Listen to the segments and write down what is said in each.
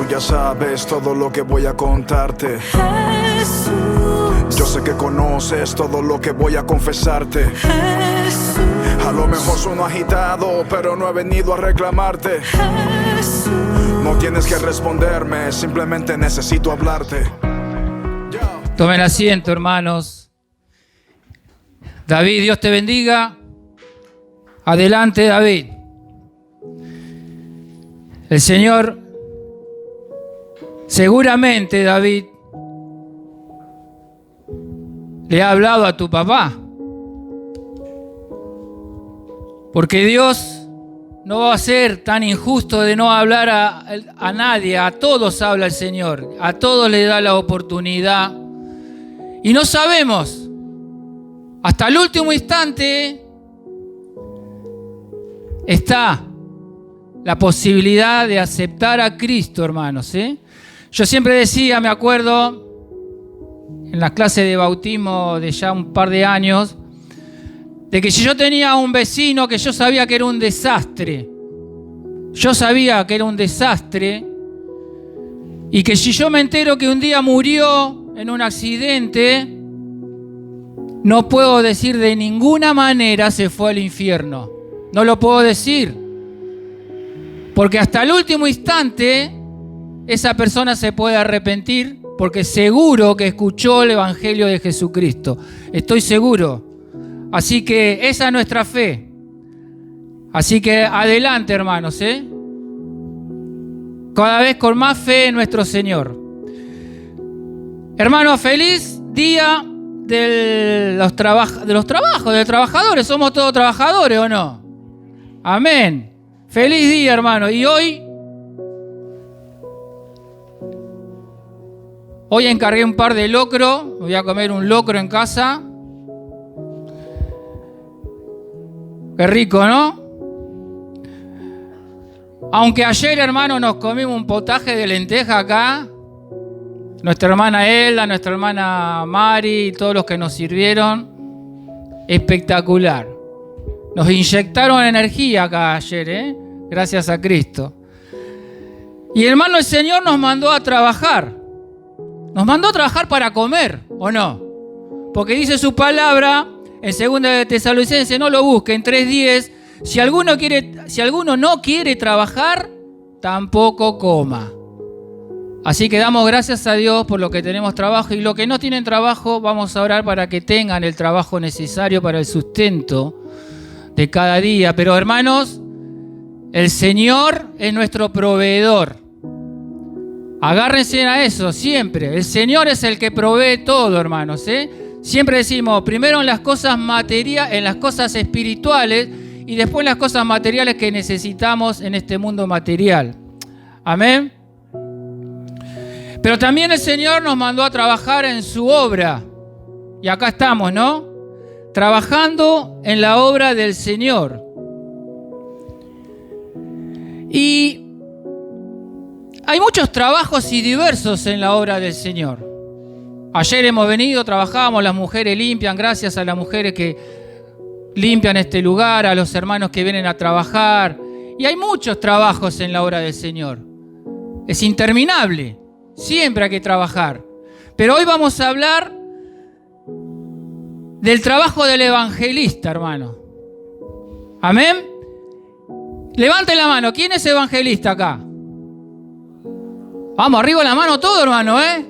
tú ya sabes todo lo que voy a contarte. Jesús, yo sé que conoces todo lo que voy a confesarte. Jesús, A lo mejor sueno agitado, pero no he venido a reclamarte. Jesús. No tienes que responderme, simplemente necesito hablarte. Tomen asiento, hermanos. David, Dios te bendiga. Adelante, David. El Señor, seguramente, David, le ha hablado a tu papá. Porque Dios no va a ser tan injusto de no hablar a nadie. A todos habla el Señor. A todos le da la oportunidad. Y no sabemos, hasta el último instante está la posibilidad de aceptar a Cristo, hermanos, ¿eh? Yo siempre decía, me acuerdo, en las clases de bautismo de ya un par de años, de que si yo tenía un vecino que yo sabía que era un desastre, y que si yo me entero que un día murió en un accidente, no puedo decir de ninguna manera se fue al infierno. No lo puedo decir. Porque hasta el último instante esa persona se puede arrepentir porque seguro que escuchó el Evangelio de Jesucristo. Estoy seguro. Así que esa es nuestra fe. Así que adelante, hermanos, ¿eh? Cada vez con más fe en nuestro Señor. Hermanos, feliz día de los trabajadores. ¿Somos todos trabajadores o no? Amén. Feliz día, hermano. Y hoy encargué un par de locro. Voy a comer un locro en casa. Qué rico, ¿no? Aunque ayer, hermano, nos comimos un potaje de lenteja acá. Nuestra hermana Elda, nuestra hermana Mari y todos los que nos sirvieron. Espectacular. Nos inyectaron energía acá ayer, ¿eh? Gracias a Cristo. Y hermano, el Señor nos mandó a trabajar. Nos mandó a trabajar para comer, ¿o no? Porque dice su palabra en 2 de Tesalonicenses, no lo busquen, 3:10, si alguno no quiere trabajar, tampoco coma. Así que damos gracias a Dios por lo que tenemos trabajo, y los que no tienen trabajo, vamos a orar para que tengan el trabajo necesario para el sustento de cada día. Pero hermanos, el Señor es nuestro proveedor. Agárrense a eso siempre. El Señor es el que provee todo, hermanos, ¿eh? Siempre decimos, primero en las cosas materiales, en las cosas espirituales, y después en las cosas materiales que necesitamos en este mundo material. Amén. Pero también el Señor nos mandó a trabajar en su obra. Y acá estamos, ¿no? Trabajando en la obra del Señor. Y hay muchos trabajos y diversos en la obra del Señor. Ayer hemos venido, trabajábamos, las mujeres limpian, gracias a las mujeres que limpian este lugar, a los hermanos que vienen a trabajar. Y hay muchos trabajos en la obra del Señor. Es interminable, siempre hay que trabajar. Pero hoy vamos a hablar del trabajo del evangelista, hermano. ¿Amén? Levanten la mano, ¿quién es evangelista acá? Vamos, arriba la mano todo, hermano, ¿eh?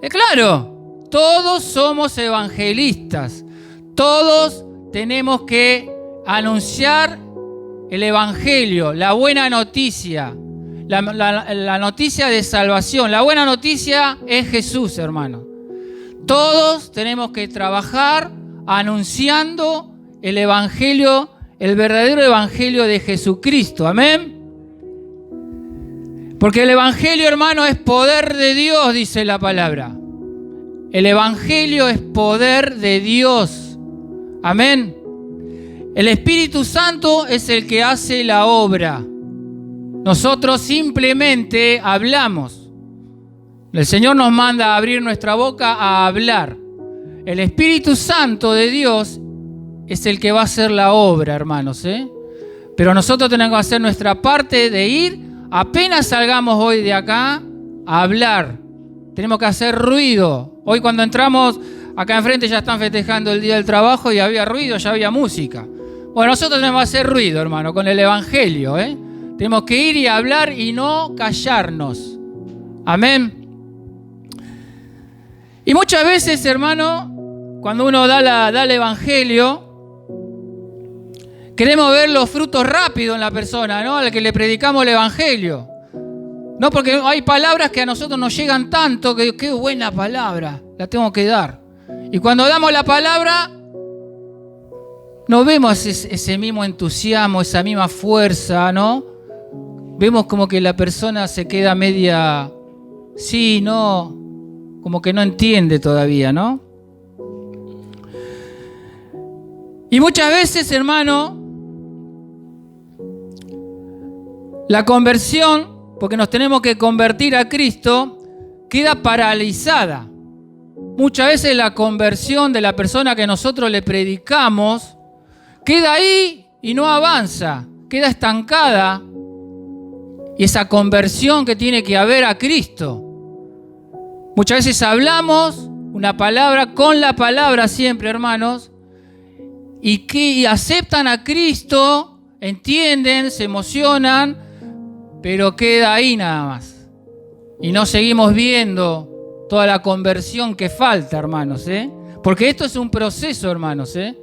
Claro, todos somos evangelistas. Todos tenemos que anunciar el evangelio, la buena noticia, la noticia de salvación. La buena noticia es Jesús, hermano. Todos tenemos que trabajar anunciando el evangelio, el verdadero evangelio de Jesucristo. Amén. Porque el evangelio, hermano, es poder de Dios, dice la palabra. El evangelio es poder de Dios. Amén. El Espíritu Santo es el que hace la obra. Nosotros simplemente hablamos. El Señor nos manda a abrir nuestra boca a hablar. El Espíritu Santo de Dios es el que va a hacer la obra, hermanos, ¿eh? Pero nosotros tenemos que hacer nuestra parte de ir Apenas salgamos hoy de acá a hablar, tenemos que hacer ruido. Hoy cuando entramos acá enfrente ya están festejando el Día del Trabajo y había ruido, ya había música. Bueno, nosotros tenemos que hacer ruido, hermano, con el Evangelio, ¿eh? Tenemos que ir y hablar y no callarnos. Amén. Y muchas veces, hermano, cuando uno da el Evangelio, queremos ver los frutos rápidos en la persona, ¿no? Al que le predicamos el Evangelio. No, porque hay palabras que a nosotros nos llegan tanto que qué buena palabra, la tengo que dar. Y cuando damos la palabra, no vemos ese mismo entusiasmo, esa misma fuerza, ¿no? Vemos como que la persona se queda media, sí, no, como que no entiende todavía, ¿no? Y muchas veces, hermano, la conversión, porque nos tenemos que convertir a Cristo, queda paralizada. Muchas veces la conversión de la persona que nosotros le predicamos queda ahí y no avanza, queda estancada. Y esa conversión que tiene que haber a Cristo. Muchas veces hablamos una palabra con la palabra siempre, hermanos, y que aceptan a Cristo, entienden, se emocionan, pero queda ahí nada más. Y no seguimos viendo toda la conversión que falta, hermanos, ¿eh? Porque esto es un proceso, hermanos, ¿eh?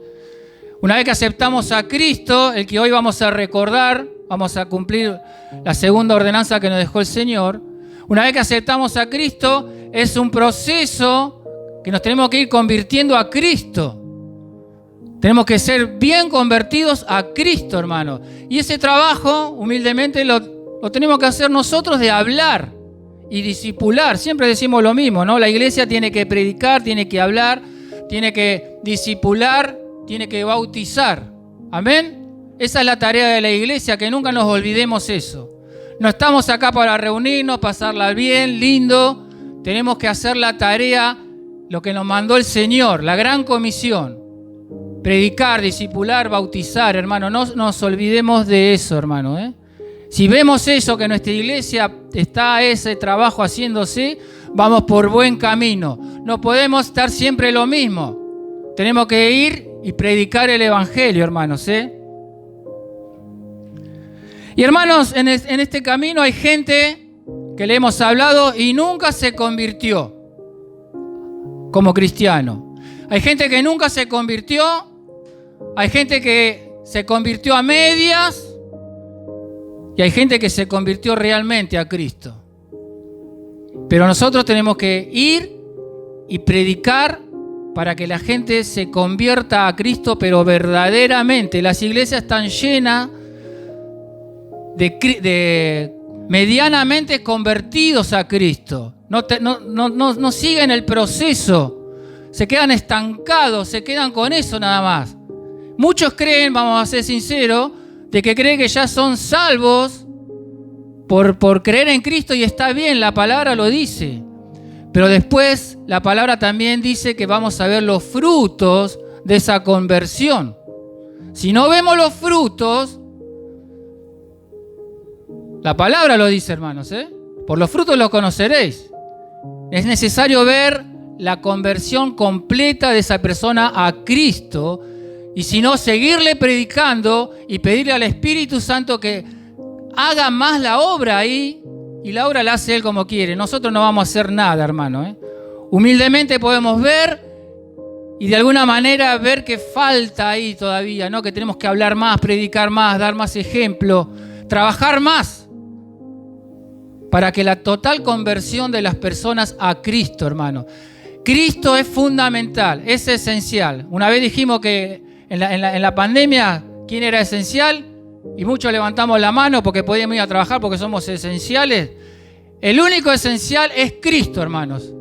Una vez que aceptamos a Cristo, el que hoy vamos a recordar, vamos a cumplir la segunda ordenanza que nos dejó el Señor. Una vez que aceptamos a Cristo, es un proceso que nos tenemos que ir convirtiendo a Cristo. Tenemos que ser bien convertidos a Cristo, hermano. Y ese trabajo, humildemente, lo tenemos que hacer nosotros de hablar y discipular. Siempre decimos lo mismo, ¿no? La iglesia tiene que predicar, tiene que hablar, tiene que discipular, tiene que bautizar. Amén. Esa es la tarea de la iglesia, que nunca nos olvidemos eso. No estamos acá para reunirnos, pasarla bien, lindo. Tenemos que hacer la tarea, lo que nos mandó el Señor, la gran comisión. Predicar, discipular, bautizar, hermano. No nos olvidemos de eso, hermano, ¿eh? Si vemos eso, que nuestra iglesia está ese trabajo haciéndose, vamos por buen camino. No podemos estar siempre lo mismo. Tenemos que ir y predicar el Evangelio, hermanos, ¿eh? Y hermanos, en este camino hay gente que le hemos hablado y nunca se convirtió como cristiano. Hay gente que nunca se convirtió, hay gente que se convirtió a medias y hay gente que se convirtió realmente a Cristo. Pero nosotros tenemos que ir y predicar para que la gente se convierta a Cristo, pero verdaderamente. Las iglesias están llenas de medianamente convertidos a Cristo. No siguen el proceso, se quedan estancados, se quedan con eso nada más. Muchos creen, vamos a ser sinceros, de que creen que ya son salvos por creer en Cristo, y está bien, la palabra lo dice. Pero después la palabra también dice que vamos a ver los frutos de esa conversión. Si no vemos los frutos, la palabra lo dice, hermanos, ¿eh? Por los frutos los conoceréis. Es necesario ver la conversión completa de esa persona a Cristo, y si no, seguirle predicando y pedirle al Espíritu Santo que haga más la obra ahí, y la obra la hace Él como quiere. Nosotros no vamos a hacer nada, hermano, ¿eh? Humildemente podemos ver y de alguna manera ver que falta ahí todavía, ¿no? Que tenemos que hablar más, predicar más, dar más ejemplo, trabajar más para que la total conversión de las personas a Cristo, hermano. Cristo es fundamental, es esencial. Una vez dijimos que en la pandemia, ¿quién era esencial? Y muchos levantamos la mano porque podíamos ir a trabajar porque somos esenciales. El único esencial es Cristo, hermanos.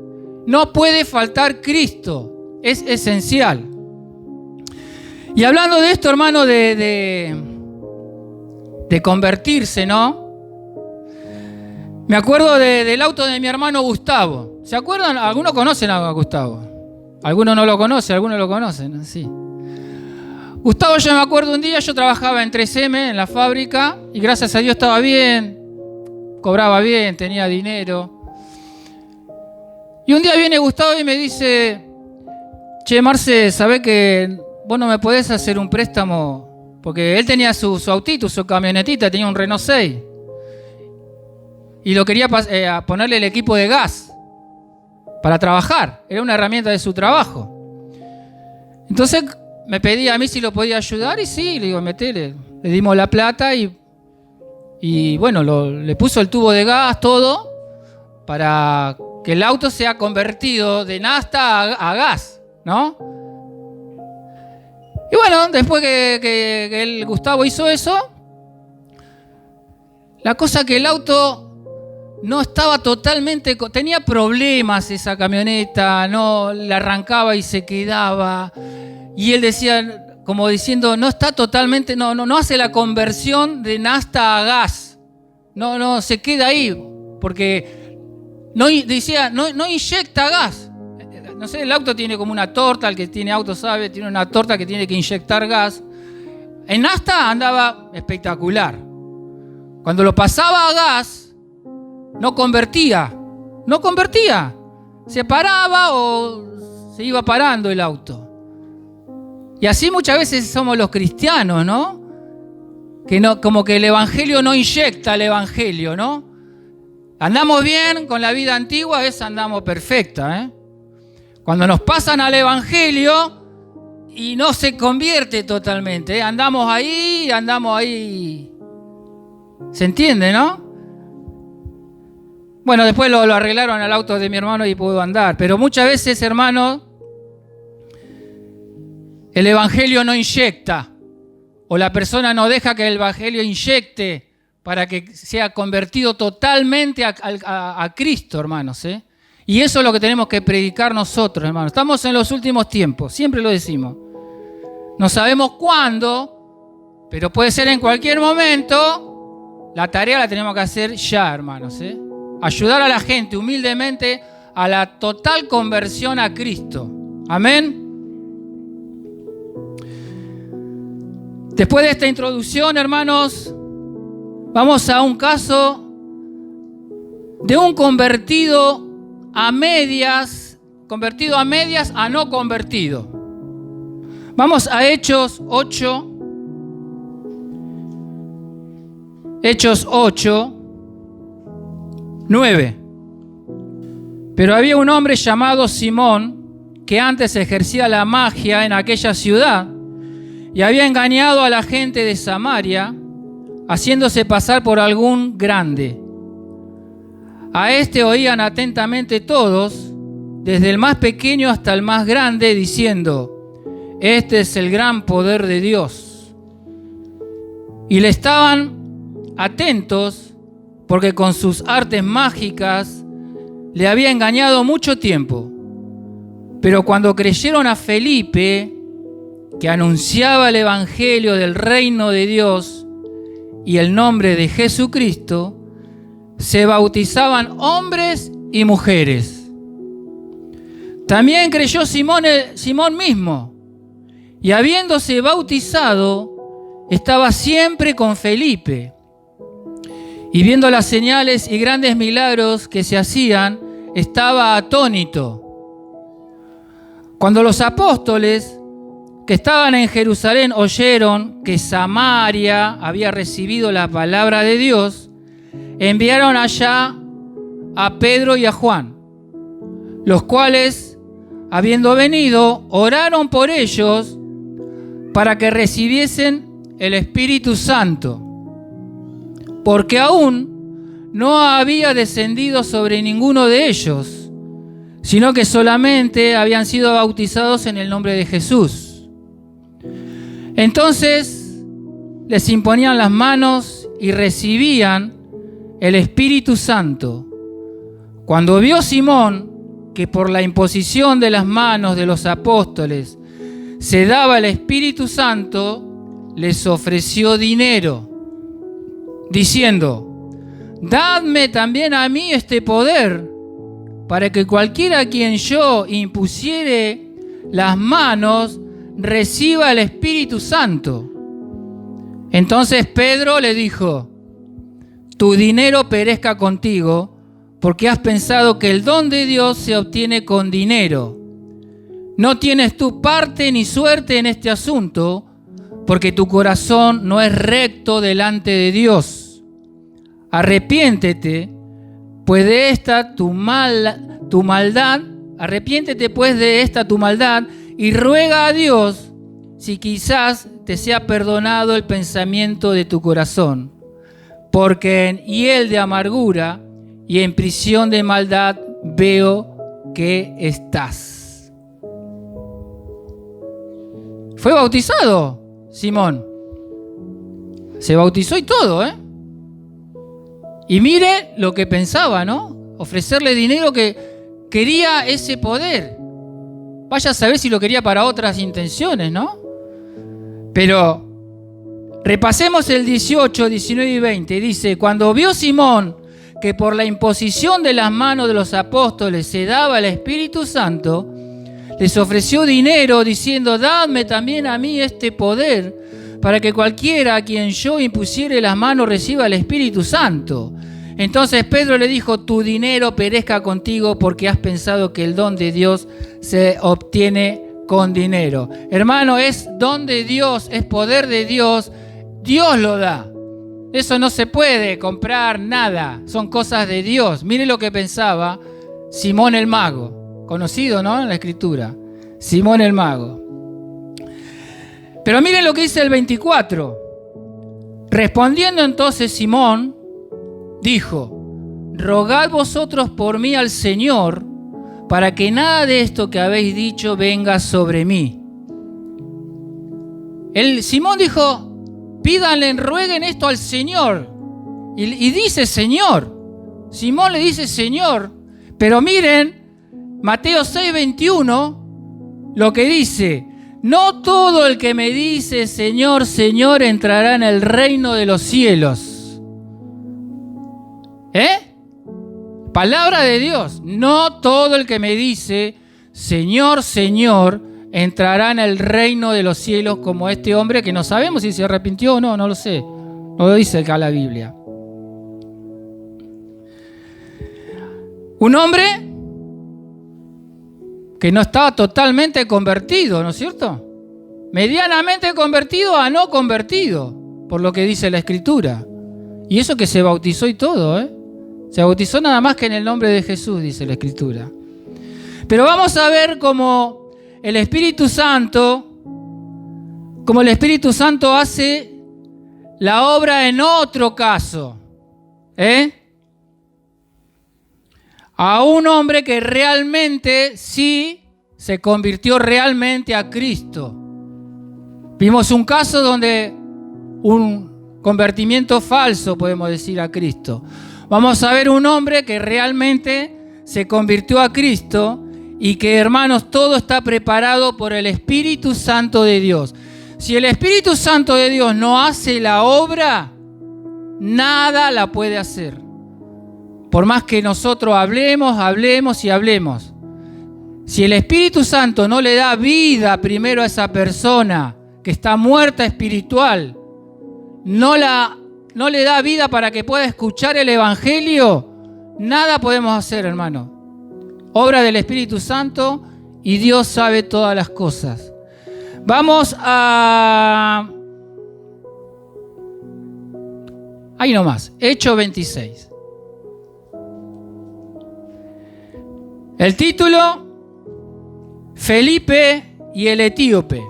No puede faltar Cristo, es esencial. Y hablando de esto, hermano, de convertirse, ¿no? Me acuerdo del auto de mi hermano Gustavo. ¿Se acuerdan? Algunos conocen a Gustavo. Algunos no lo conocen, algunos lo conocen. Sí. Gustavo, yo me acuerdo un día, yo trabajaba en 3M, en la fábrica, y gracias a Dios estaba bien, cobraba bien, tenía dinero. Y un día viene Gustavo y me dice, che, Marce, ¿sabés que vos no me podés hacer un préstamo? Porque él tenía su autito, su camionetita, tenía un Renault 6. Y lo quería ponerle el equipo de gas para trabajar. Era una herramienta de su trabajo. Entonces me pedía a mí si lo podía ayudar y sí, le digo, metele. Le dimos la plata y bueno, le puso el tubo de gas, todo, para que el auto sea convertido de nafta a gas, ¿no? Y bueno, después que el Gustavo hizo eso, la cosa que el auto no estaba totalmente... Tenía problemas esa camioneta, no la arrancaba y se quedaba. Y él decía, como diciendo, no está totalmente... No hace la conversión de nafta a gas. No, se queda ahí. Porque no inyecta gas. No sé, el auto tiene como una torta, el que tiene auto sabe, tiene una torta que tiene que inyectar gas. En nafta andaba espectacular. Cuando lo pasaba a gas, no convertía. Se paraba o se iba parando el auto. Y así muchas veces somos los cristianos, ¿no? Como que el evangelio no inyecta el evangelio, ¿no? Andamos bien con la vida antigua, andamos perfecta, ¿eh? Cuando nos pasan al evangelio y no se convierte totalmente, ¿eh? Andamos ahí. ¿Se entiende, no? Bueno, después lo arreglaron al auto de mi hermano y pudo andar. Pero muchas veces, hermanos, el evangelio no inyecta. O la persona no deja que el evangelio inyecte para que sea convertido totalmente a Cristo, hermanos, ¿eh? Y eso es lo que tenemos que predicar nosotros, hermanos. Estamos en los últimos tiempos, siempre lo decimos. No sabemos cuándo, pero puede ser en cualquier momento. La tarea la tenemos que hacer ya, hermanos, ¿eh? Ayudar a la gente humildemente a la total conversión a Cristo. Amén. Después de esta introducción, hermanos, vamos a un caso de un convertido a medias a no convertido. Vamos a Hechos 8. Hechos 8, 9. Pero había un hombre llamado Simón que antes ejercía la magia en aquella ciudad y había engañado a la gente de Samaria, haciéndose pasar por algún grande. A este oían atentamente todos, desde el más pequeño hasta el más grande, diciendo: este es el gran poder de Dios. Y le estaban atentos porque con sus artes mágicas le había engañado mucho tiempo. Pero cuando creyeron a Felipe, que anunciaba el evangelio del reino de Dios y el nombre de Jesucristo, se bautizaban hombres y mujeres. También creyó Simón mismo, y habiéndose bautizado, estaba siempre con Felipe. Y viendo las señales y grandes milagros que se hacían, estaba atónito. Cuando los apóstoles que estaban en Jerusalén oyeron que Samaria había recibido la palabra de Dios, enviaron allá a Pedro y a Juan, los cuales, habiendo venido, oraron por ellos para que recibiesen el Espíritu Santo, porque aún no había descendido sobre ninguno de ellos, sino que solamente habían sido bautizados en el nombre de Jesús. Entonces les imponían las manos y recibían el Espíritu Santo. Cuando vio Simón que por la imposición de las manos de los apóstoles se daba el Espíritu Santo, les ofreció dinero, diciendo: dadme también a mí este poder, para que cualquiera a quien yo impusiere las manos reciba el Espíritu Santo. Entonces Pedro le dijo: tu dinero perezca contigo, porque has pensado que el don de Dios se obtiene con dinero. No tienes tú parte ni suerte en este asunto, porque tu corazón no es recto delante de Dios. Arrepiéntete, pues de esta tu maldad, arrepiéntete pues de esta tu maldad, y ruega a Dios si quizás te sea perdonado el pensamiento de tu corazón, porque en hiel de amargura y en prisión de maldad veo que estás. Fue bautizado Simón. Se bautizó y todo, ¿eh? Y mire lo que pensaba, ¿no? Ofrecerle dinero, que quería ese poder. Vaya a saber si lo quería para otras intenciones, ¿no? Pero repasemos el 18, 19 y 20. Dice, cuando vio Simón que por la imposición de las manos de los apóstoles se daba el Espíritu Santo, les ofreció dinero diciendo, dadme también a mí este poder, para que cualquiera a quien yo impusiere las manos reciba el Espíritu Santo. Entonces Pedro le dijo, tu dinero perezca contigo, porque has pensado que el don de Dios se obtiene con dinero. Hermano, es don de Dios, es poder de Dios, Dios lo da. Eso no se puede comprar nada, son cosas de Dios. Mire lo que pensaba Simón el Mago, conocido, ¿no?, en la Escritura. Simón el Mago. Pero miren lo que dice el 24. Respondiendo entonces Simón, dijo, rogad vosotros por mí al Señor, para que nada de esto que habéis dicho venga sobre mí. Simón dijo, pídanle, rueguen esto al Señor. Y dice Señor. Simón le dice Señor. Pero miren, Mateo 6:21, lo que dice, no todo el que me dice Señor, Señor entrará en el reino de los cielos. Palabra de Dios. No todo el que me dice Señor, Señor entrará en el reino de los cielos, como este hombre que no sabemos si se arrepintió o no, no lo sé. No lo dice acá la Biblia. Un hombre que no estaba totalmente convertido, ¿no es cierto? Medianamente convertido a no convertido, por lo que dice la Escritura. Y eso que se bautizó y todo, ¿eh? Se bautizó nada más que en el nombre de Jesús, dice la Escritura. Pero vamos a ver cómo el Espíritu Santo hace la obra en otro caso. A un hombre que realmente sí se convirtió realmente a Cristo. Vimos un caso donde un convertimiento falso, podemos decir, a Cristo. Vamos a ver un hombre que realmente se convirtió a Cristo y que, hermanos, todo está preparado por el Espíritu Santo de Dios. Si el Espíritu Santo de Dios no hace la obra, nada la puede hacer. Por más que nosotros hablemos y hablemos. Si el Espíritu Santo no le da vida primero a esa persona que está muerta espiritual, no le da vida para que pueda escuchar el Evangelio, nada podemos hacer, hermano. Obra del Espíritu Santo y Dios sabe todas las cosas. Vamos a... ahí nomás, Hechos 26. El título, Felipe y el etíope.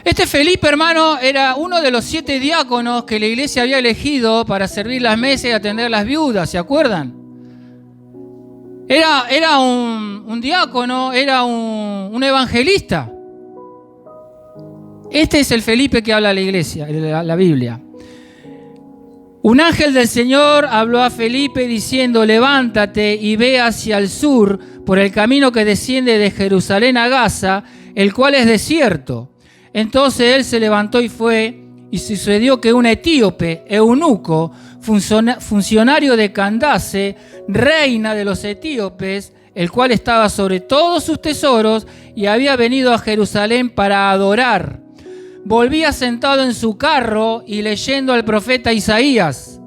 Este Felipe, hermano, era uno de los 7 diáconos que la iglesia había elegido para servir las mesas y atender las viudas, ¿se acuerdan? Era un diácono, era un evangelista. Este es el Felipe que habla la iglesia, la Biblia. Un ángel del Señor habló a Felipe diciendo, levántate y ve hacia el sur por el camino que desciende de Jerusalén a Gaza, el cual es desierto. Entonces él se levantó y fue, y sucedió que un etíope, eunuco, funcionario de Candace, reina de los etíopes, el cual estaba sobre todos sus tesoros y había venido a Jerusalén para adorar. volvía sentado en su carro y leyendo al profeta Isaías.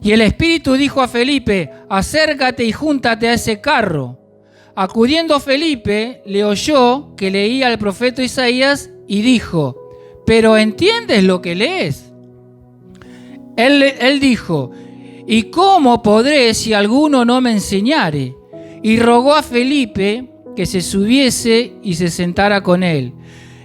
Y el Espíritu dijo a Felipe: acércate y júntate a ese carro. Acudiendo Felipe, le oyó que leía al profeta Isaías y dijo: ¿pero entiendes lo que lees? Él dijo: ¿y cómo podré si alguno no me enseñare? Y rogó a Felipe que se subiese y se sentara con él.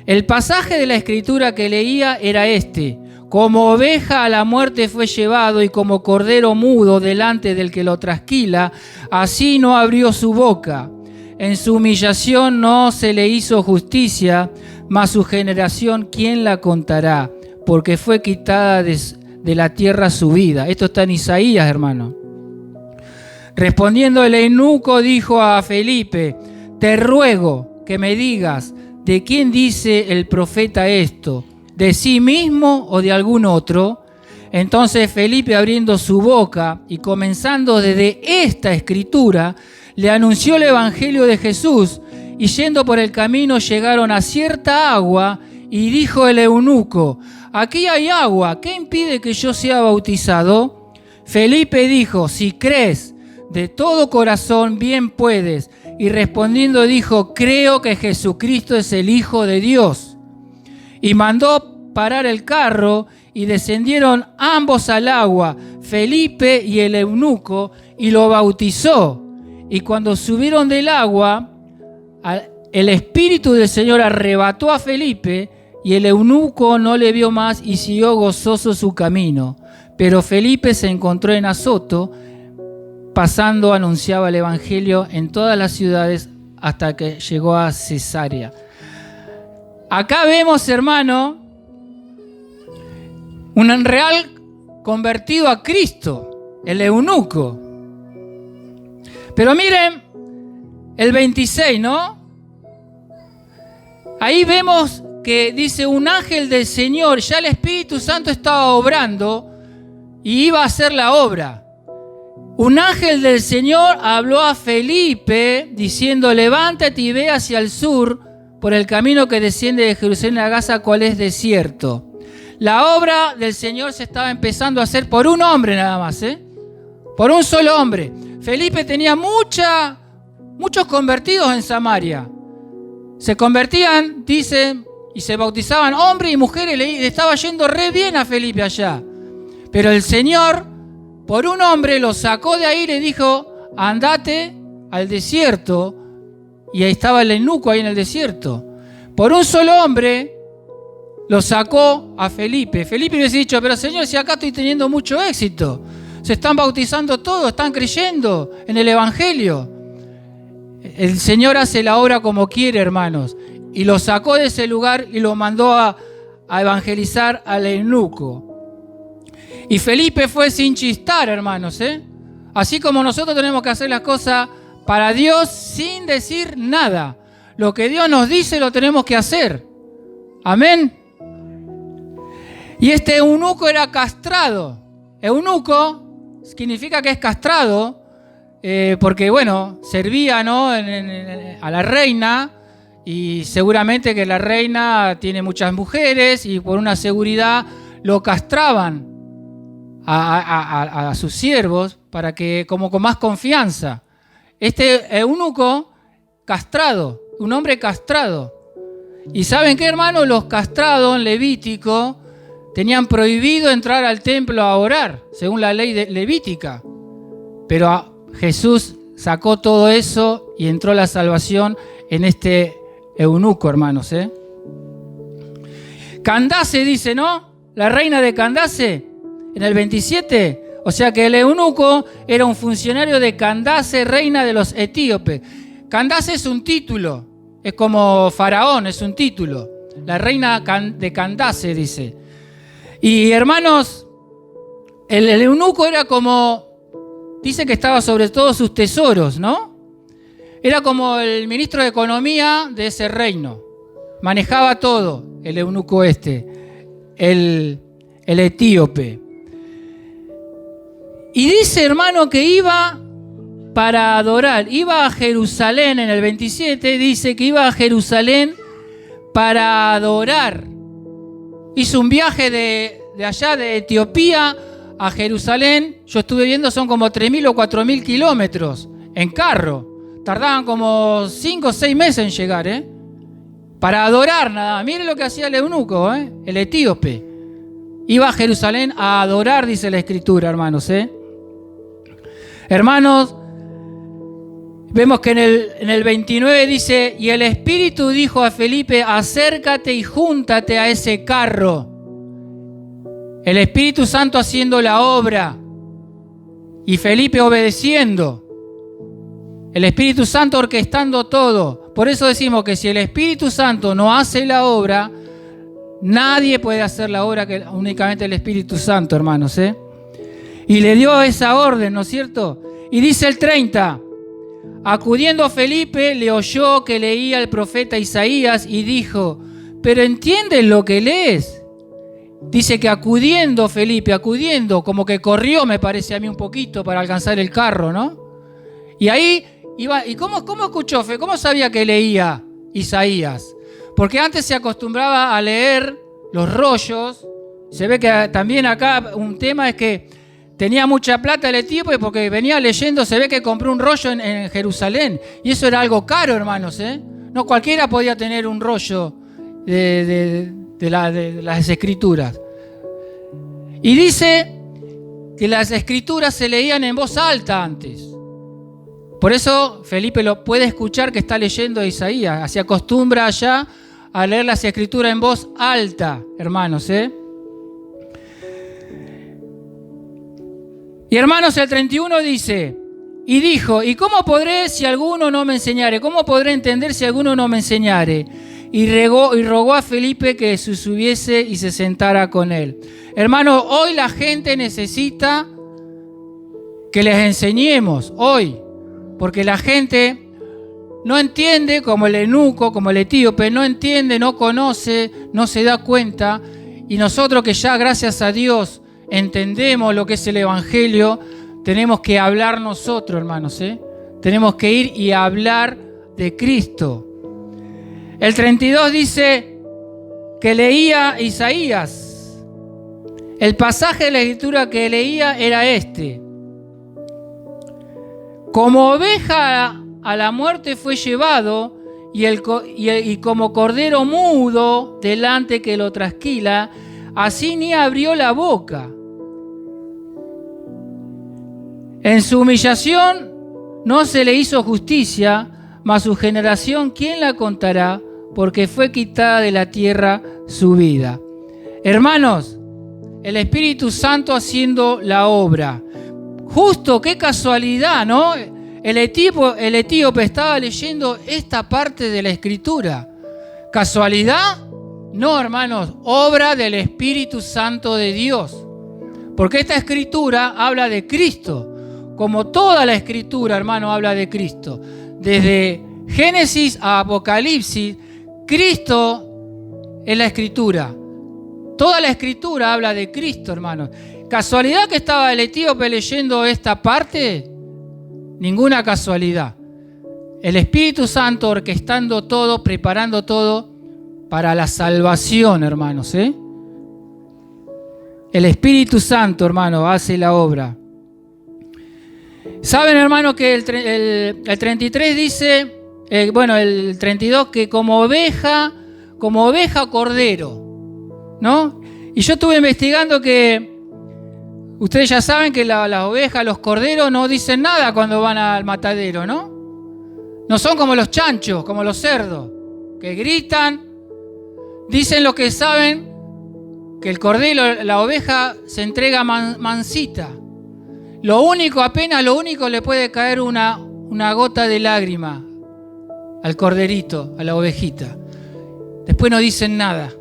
El pasaje de la Escritura que leía era este: como oveja a la muerte fue llevado, y como cordero mudo delante del que lo trasquila, así no abrió su boca. En su humillación no se le hizo justicia, mas su generación, ¿quién la contará? Porque fue quitada de la tierra su vida. Esto está en Isaías, hermano. Respondiendo el eunuco, dijo a Felipe: te ruego que me digas, ¿de quién dice el profeta esto? ¿De sí mismo o de algún otro? Entonces Felipe, abriendo su boca y comenzando desde esta escritura, le anunció el evangelio de Jesús, y yendo por el camino llegaron a cierta agua, y dijo el eunuco: aquí hay agua, ¿qué impide que yo sea bautizado? Felipe dijo: si crees de todo corazón, bien puedes. Y respondiendo dijo: creo que Jesucristo es el Hijo de Dios. Y mandó parar el carro, y descendieron ambos al agua, Felipe y el eunuco, y lo bautizó. Y cuando subieron del agua, el Espíritu del Señor arrebató a Felipe, y el eunuco no le vio más y siguió gozoso su camino. Pero Felipe se encontró en Azoto, pasando anunciaba el evangelio en todas las ciudades hasta que llegó a Cesarea. Acá vemos, hermano, un real convertido a Cristo, el eunuco. Pero miren el 26, ¿no? Ahí vemos que dice: un ángel del Señor, ya el Espíritu Santo estaba obrando y iba a hacer la obra. Un ángel del Señor habló a Felipe diciendo: levántate y ve hacia el sur por el camino que desciende de Jerusalén a Gaza, cual es desierto. La obra del Señor se estaba empezando a hacer por un hombre nada más, por un solo hombre. Felipe tenía muchos convertidos en Samaria. Se convertían, dice, y se bautizaban hombres y mujeres. Le estaba yendo re bien a Felipe allá. Pero el Señor, por un hombre, lo sacó de ahí y le dijo: andate al desierto. Y ahí estaba el eunuco ahí en el desierto. Por un solo hombre lo sacó a Felipe. Felipe le hubiese dicho: pero Señor, si acá estoy teniendo mucho éxito, se están bautizando todos, están creyendo en el evangelio. El Señor hace la obra como quiere, hermanos. Y lo sacó de ese lugar y lo mandó a evangelizar al eunuco. Y Felipe fue sin chistar, hermanos, Así como nosotros tenemos que hacer las cosas para Dios sin decir nada. Lo que Dios nos dice lo tenemos que hacer. Amén. Y este eunuco era castrado. Eunuco significa que es castrado, porque, bueno, servía, ¿no?, a la reina, y seguramente que la reina tiene muchas mujeres y por una seguridad lo castraban a sus siervos para que, como con más confianza. Este eunuco castrado, un hombre castrado. ¿Y saben qué, hermano? Los castrados en Levítico tenían prohibido entrar al templo a orar, según la ley levítica. Pero Jesús sacó todo eso y entró la salvación en este eunuco, hermanos. Candace dice, ¿no? La reina de Candace, en el 27. O sea que el eunuco era un funcionario de Candace, reina de los etíopes. Candace es un título, es como faraón, es un título. La reina de Candace, dice. Y hermanos, el eunuco era como, dice que estaba sobre todos sus tesoros, ¿no? Era como el ministro de Economía de ese reino. Manejaba todo el eunuco el etíope. Y dice, hermano, que iba para adorar. Iba a Jerusalén en el 27, dice que iba a Jerusalén para adorar hizo un viaje de allá, de Etiopía a Jerusalén. Yo estuve viendo, son como 3.000 o 4.000 kilómetros en carro. Tardaban como 5 o 6 meses en llegar, para adorar nada más. Miren lo que hacía el eunuco, el etíope. Iba a Jerusalén a adorar, dice la Escritura, hermanos. Hermanos, vemos que en el 29 dice, y el Espíritu dijo a Felipe, acércate y júntate a ese carro. El Espíritu Santo haciendo la obra y Felipe obedeciendo. El Espíritu Santo orquestando todo. Por eso decimos que si el Espíritu Santo no hace la obra, nadie puede hacer la obra que únicamente el Espíritu Santo, hermanos. Y le dio esa orden, ¿no es cierto? Y dice el 30, acudiendo Felipe, le oyó que leía el profeta Isaías y dijo, ¿pero entiendes lo que lees? Dice que acudiendo Felipe, como que corrió, me parece a mí un poquito, para alcanzar el carro, ¿no? Y ahí iba, ¿y cómo escuchó? ¿Cómo sabía que leía Isaías? Porque antes se acostumbraba a leer los rollos. Se ve que también acá un tema es que tenía mucha plata el etíope porque venía leyendo, se ve que compró un rollo en Jerusalén. Y eso era algo caro, hermanos, No cualquiera podía tener un rollo de las escrituras. Y dice que las escrituras se leían en voz alta antes. Por eso Felipe lo puede escuchar que está leyendo a Isaías. Se acostumbra allá a leer las escrituras en voz alta, hermanos. Y hermanos, el 31 dice, y dijo, ¿y cómo podré si alguno no me enseñare? ¿Cómo podré entender si alguno no me enseñare? Y rogó a Felipe que se subiese y se sentara con él. Hermanos, hoy la gente necesita que les enseñemos, hoy. Porque la gente no entiende, como el eunuco, como el etíope, no entiende, no conoce, no se da cuenta. Y nosotros que ya, gracias a Dios, entendemos lo que es el Evangelio, tenemos que hablar nosotros, hermanos. Tenemos que ir y hablar de Cristo. El 32 dice que leía Isaías. El pasaje de la Escritura que leía era este. Como oveja a la muerte fue llevado, y como cordero mudo delante que lo trasquila, así ni abrió la boca. En su humillación no se le hizo justicia, mas su generación, ¿quién la contará? Porque fue quitada de la tierra su vida. Hermanos, el Espíritu Santo haciendo la obra. Justo, qué casualidad, ¿no? El etíope estaba leyendo esta parte de la Escritura. ¿Casualidad? No, hermanos, obra del Espíritu Santo de Dios. Porque esta Escritura habla de Cristo. Como toda la Escritura, hermano, habla de Cristo. Desde Génesis a Apocalipsis, Cristo es la Escritura. Toda la Escritura habla de Cristo, hermanos. ¿Casualidad que estaba el etíope leyendo esta parte? Ninguna casualidad. El Espíritu Santo orquestando todo, preparando todo para la salvación, hermanos. El Espíritu Santo, hermano, hace la obra. Saben, hermano, que el 33 dice, el 32, que como oveja cordero, ¿no? Y yo estuve investigando que ustedes ya saben que las ovejas, los corderos no dicen nada cuando van al matadero, ¿no? No son como los chanchos, como los cerdos, que gritan, dicen lo que saben, que el cordero, la oveja se entrega mansita. Lo único le puede caer una gota de lágrima al corderito, a la ovejita. Después no dicen nada.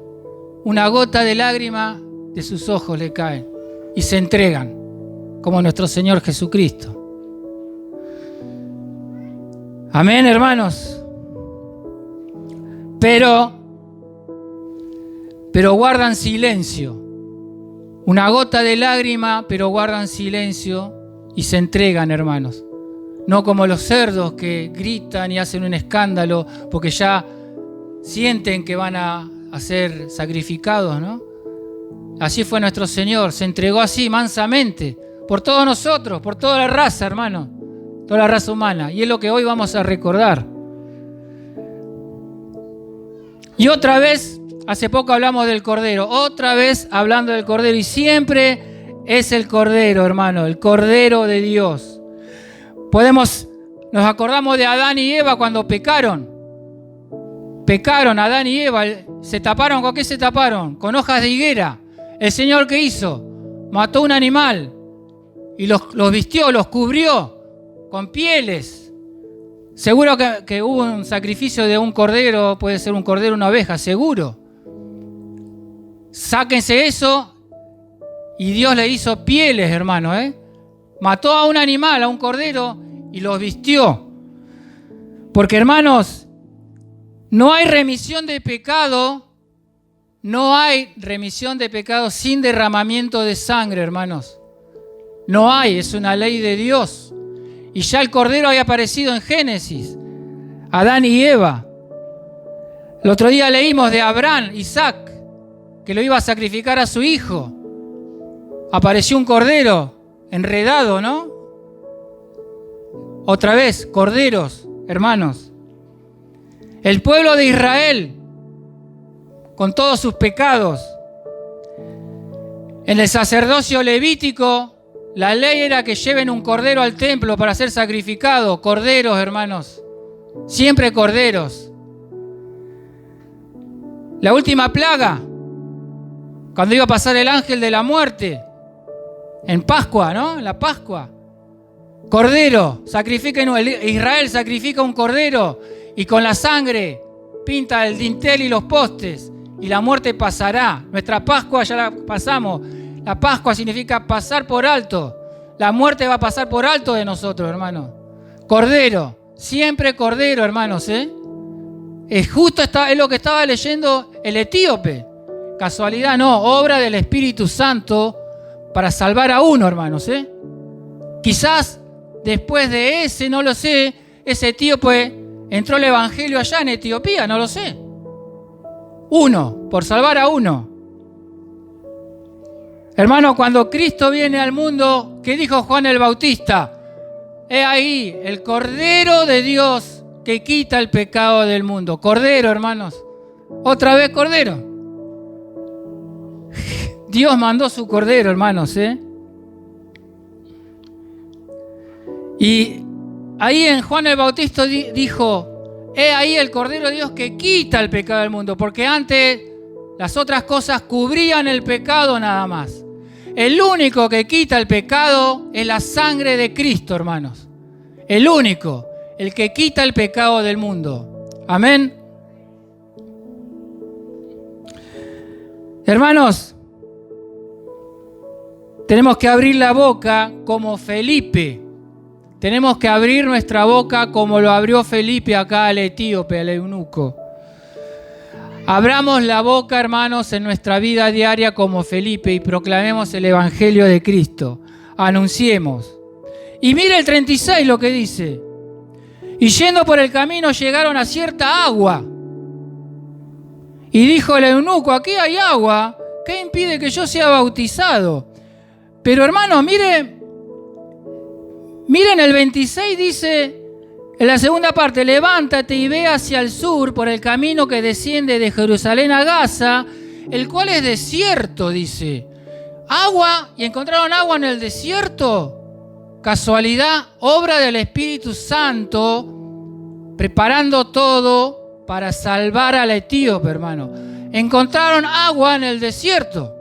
Una gota de lágrima de sus ojos le caen y se entregan, como nuestro Señor Jesucristo. Amén, hermanos. Pero guardan silencio. Una gota de lágrima, pero guardan silencio y se entregan, hermanos. No como los cerdos que gritan y hacen un escándalo porque ya sienten que van a ser sacrificados, ¿no? Así fue nuestro Señor, se entregó así mansamente por todos nosotros, por toda la raza, hermano, toda la raza humana. Y es lo que hoy vamos a recordar. Y otra vez, hace poco hablamos del Cordero, otra vez hablando del Cordero, y siempre es el Cordero, hermano, el Cordero de Dios. Nos acordamos de Adán y Eva cuando pecaron. Pecaron Adán y Eva, se taparon, ¿con qué se taparon? Con hojas de higuera. El Señor, ¿qué hizo? Mató un animal y los vistió, los cubrió con pieles. Seguro que hubo un sacrificio de un cordero, puede ser un cordero, una oveja, seguro. Sáquense eso y Dios le hizo pieles, hermano, Mató a un animal, a un cordero y los vistió. Porque, hermanos, no hay remisión de pecado. No hay remisión de pecados sin derramamiento de sangre, hermanos. No hay, es una ley de Dios. Y ya el Cordero había aparecido en Génesis. Adán y Eva. El otro día leímos de Abraham, Isaac, que lo iba a sacrificar a su hijo. Apareció un cordero enredado, ¿no? Otra vez, corderos, hermanos. El pueblo de Israel, con todos sus pecados. En el sacerdocio levítico, la ley era que lleven un cordero al templo para ser sacrificado. Corderos, hermanos. Siempre corderos. La última plaga, cuando iba a pasar el ángel de la muerte, en Pascua, ¿no? En la Pascua. Cordero, Israel sacrifica un cordero y con la sangre pinta el dintel y los postes. Y la muerte pasará. Nuestra Pascua ya la pasamos. La Pascua significa pasar por alto. La muerte va a pasar por alto de nosotros, hermanos. Cordero. Siempre cordero, hermanos, Es lo que estaba leyendo el etíope. Casualidad no. Obra del Espíritu Santo para salvar a uno, hermanos, Quizás después de ese, no lo sé, ese etíope entró el evangelio allá en Etiopía, no lo sé. Uno, por salvar a uno. Hermano, cuando Cristo viene al mundo, ¿qué dijo Juan el Bautista? He ahí el Cordero de Dios que quita el pecado del mundo. Cordero, hermanos. Otra vez Cordero. Dios mandó su Cordero, hermanos, Y ahí en Juan el Bautista dijo, he ahí el Cordero de Dios que quita el pecado del mundo, porque antes las otras cosas cubrían el pecado nada más. El único que quita el pecado es la sangre de Cristo, hermanos. El único, el que quita el pecado del mundo. Amén. Hermanos, tenemos que abrir la boca como Felipe. Tenemos que abrir nuestra boca como lo abrió Felipe acá al etíope, al eunuco. Abramos la boca, hermanos, en nuestra vida diaria como Felipe y proclamemos el Evangelio de Cristo. Anunciemos. Y mire el 36 lo que dice. Y yendo por el camino llegaron a cierta agua. Y dijo el eunuco, aquí hay agua, ¿qué impide que yo sea bautizado? Pero hermano, miren el 26 dice, en la segunda parte, levántate y ve hacia el sur por el camino que desciende de Jerusalén a Gaza, el cual es desierto, dice. Agua, y encontraron agua en el desierto. Casualidad, obra del Espíritu Santo, preparando todo para salvar al etíope, hermano. Encontraron agua en el desierto.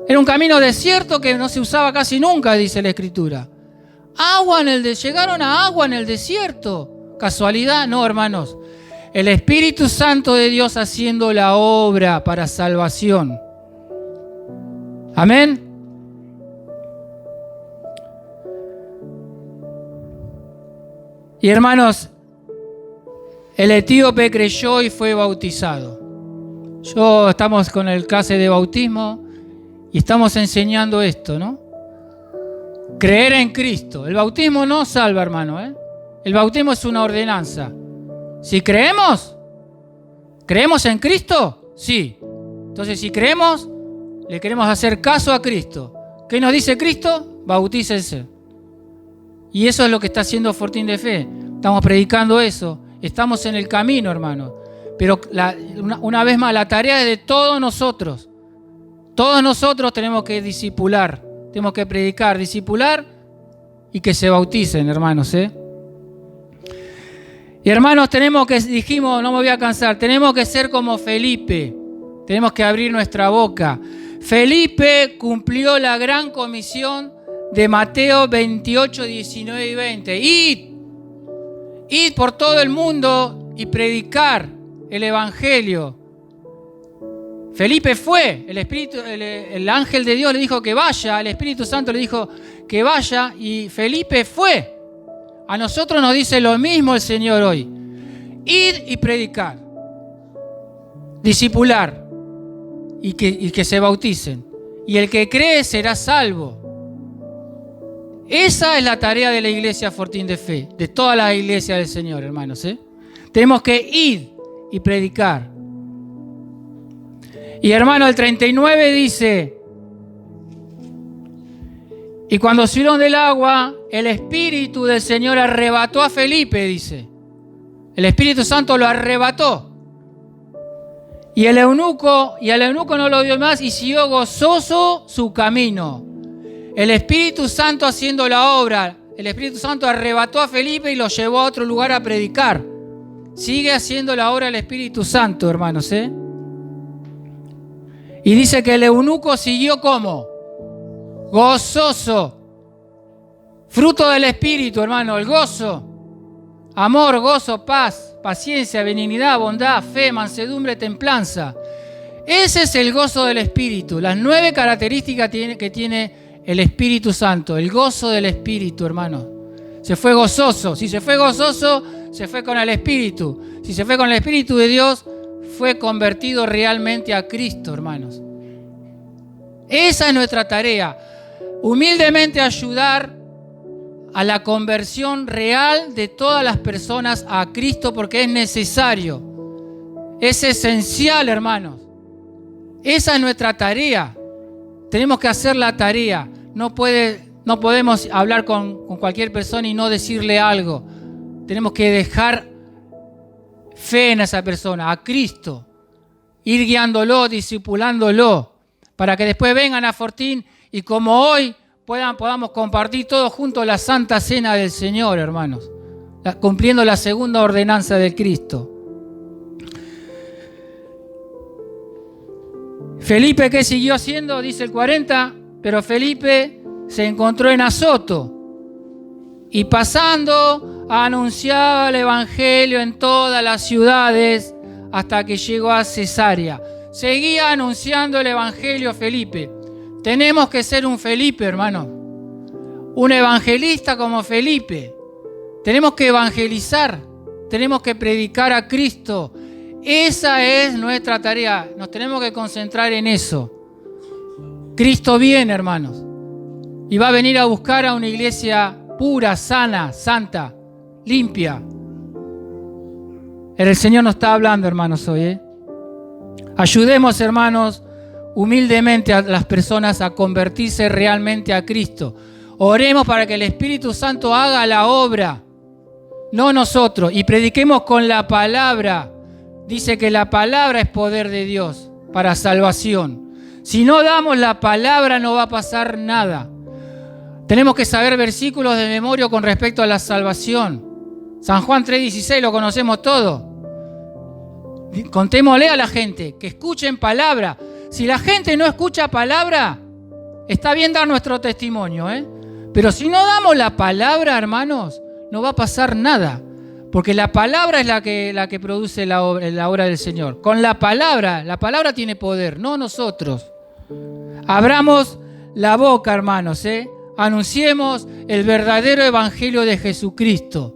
Era un camino desierto que no se usaba casi nunca, dice la Escritura. Llegaron a agua en el desierto. ¿Casualidad? No, hermanos. El Espíritu Santo de Dios haciendo la obra para salvación. Amén. Y hermanos, el etíope creyó y fue bautizado. Estamos con el clase de bautismo y estamos enseñando esto, ¿no? Creer en Cristo. El bautismo no salva, hermano, El bautismo es una ordenanza. Si ¿creemos en Cristo? Sí. Entonces, si creemos, le queremos hacer caso a Cristo. ¿Qué nos dice Cristo? Bautícense. Y eso es lo que está haciendo Fortín de Fe. Estamos predicando eso. Estamos en el camino, hermano. Pero una vez más, la tarea es de todos nosotros. Todos nosotros tenemos que discipular. Tenemos que predicar, discipular y que se bauticen, hermanos. Y hermanos, dijimos, no me voy a cansar, tenemos que ser como Felipe. Tenemos que abrir nuestra boca. Felipe cumplió la gran comisión de Mateo 28, 19 y 20. Id por todo el mundo y predicar el Evangelio. Felipe fue, el ángel de Dios le dijo que vaya, el Espíritu Santo le dijo que vaya y Felipe fue. A nosotros nos dice lo mismo el Señor hoy. Id y predicar, discipular y que se bauticen. Y el que cree será salvo. Esa es la tarea de la iglesia Fortín de Fe, de toda la iglesia del Señor, hermanos. Tenemos que ir y predicar. Y hermano, el 39 dice: y cuando subieron del agua, el Espíritu del Señor arrebató a Felipe, dice. El Espíritu Santo lo arrebató. Y al eunuco no lo vio más y siguió gozoso su camino. El Espíritu Santo haciendo la obra. El Espíritu Santo arrebató a Felipe y lo llevó a otro lugar a predicar. Sigue haciendo la obra del Espíritu Santo, hermanos. Y dice que el eunuco siguió ¿cómo? Gozoso. Fruto del Espíritu, hermano, el gozo. Amor, gozo, paz, paciencia, benignidad, bondad, fe, mansedumbre, templanza. Ese es el gozo del Espíritu. Las 9 características que tiene el Espíritu Santo. El gozo del Espíritu, hermano. Se fue gozoso. Si se fue gozoso, se fue con el Espíritu. Si se fue con el Espíritu de Dios, fue convertido realmente a Cristo, hermanos. Esa es nuestra tarea. Humildemente ayudar a la conversión real de todas las personas a Cristo, porque es necesario. Es esencial, hermanos. Esa es nuestra tarea. Tenemos que hacer la tarea. No podemos hablar con cualquier persona y no decirle algo. Tenemos que dejar fe en esa persona, a Cristo. Ir guiándolo, discipulándolo, para que después vengan a Fortín y como hoy podamos compartir todos juntos la Santa Cena del Señor, hermanos, cumpliendo la segunda ordenanza de Cristo. Felipe, ¿qué siguió haciendo? Dice el 40, pero Felipe se encontró en Azoto y pasando anunciaba el Evangelio en todas las ciudades hasta que llegó a Cesarea. Seguía anunciando el Evangelio Felipe. Tenemos que ser un Felipe, hermano. Un evangelista como Felipe. Tenemos que evangelizar. Tenemos que predicar a Cristo. Esa es nuestra tarea. Nos tenemos que concentrar en eso. Cristo viene, hermanos. Y va a venir a buscar a una iglesia pura, sana, santa, limpia. El Señor nos está hablando, hermanos, hoy. Ayudemos, hermanos, humildemente a las personas a convertirse realmente a Cristo. Oremos para que el Espíritu Santo haga la obra, no nosotros, y prediquemos con la palabra. Dice que la palabra es poder de Dios para salvación. Si no damos la palabra no va a pasar nada. Tenemos que saber versículos de memoria con respecto a la salvación. San Juan 3:16 lo conocemos todo. Contémosle a la gente que escuchen palabra. Si la gente no escucha palabra, está bien dar nuestro testimonio, pero si no damos la palabra, hermanos, no va a pasar nada. Porque la palabra es la que produce la obra del Señor. Con la palabra tiene poder, no nosotros. Abramos la boca, hermanos, anunciemos el verdadero evangelio de Jesucristo.